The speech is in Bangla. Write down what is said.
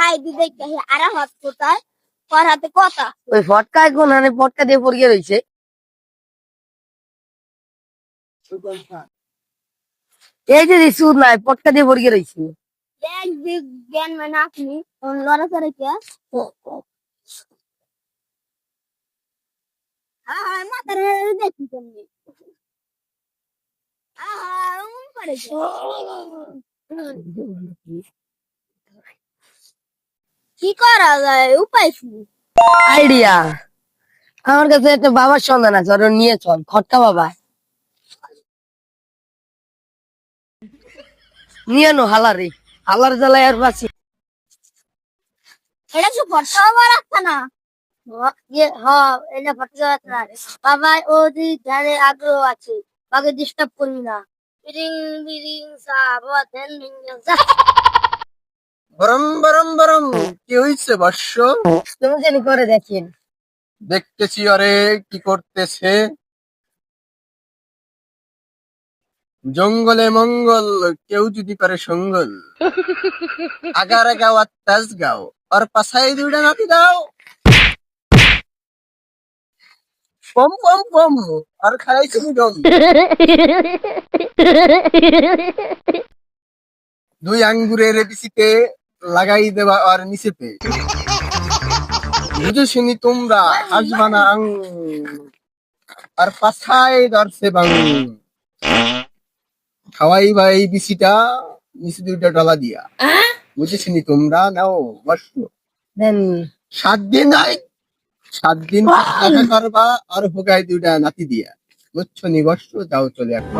আই দিতে আর হাত কোথায় পর হাতে কথা ওই ফটকায় কোন হানে ফটকা দিয়ে পড়িয়ে রয়েছে এই যে সুদ নাই পটকা দিয়ে পড়িয়ে রয়েছে এক দিক জ্ঞান মানে আপনি লড়া করে কে মাথার দেখি তুমি কি করা যায় উপায় কি আইডিয়া আমার কাছে একটা বাবার সন্ধান আছে ওর নিয়ে চল খটকা বাবা নিয়ে নো হালারে হালার জ্বালায় আর বাঁচি এটা কি ফটো আবার আসছে না এটা ফটো আসছে না বাবা ও দি ধ্যানে আগ্রহ আছে বাকে ডিস্টার্ব করবি না বিরিং বিরিং সা বাবা ধ্যান বরম বরম বরম কি হইছে বর্ষ? তুমি জানি করে দেখেন দেখতেছি আরে কি করতেছে। জঙ্গলে মঙ্গল কেউ যদি করে সঙ্গল আগারে গাও আর তাজ গাও আর পাশাই দুইটা নাতি দাও পম পম পম আর খারাই তুমি দম দুই আঙ্গুরের বিচিতে লাগাই দেবা আর নিচেতে বুঝে শুনি তোমরা আসবা না আং আর পাছায় ধরছে বাং খাওয়াই ভাই বিচিটা নিচে দুইটা ডলা দিয়া বুঝে শুনি তোমরা নাও বসো দেন 7 দিন নাই 7 দিন দেখা করবা আর হোগাই দুইটা নাতি দিয়া বুঝছো নি বসো যাও চলে এখন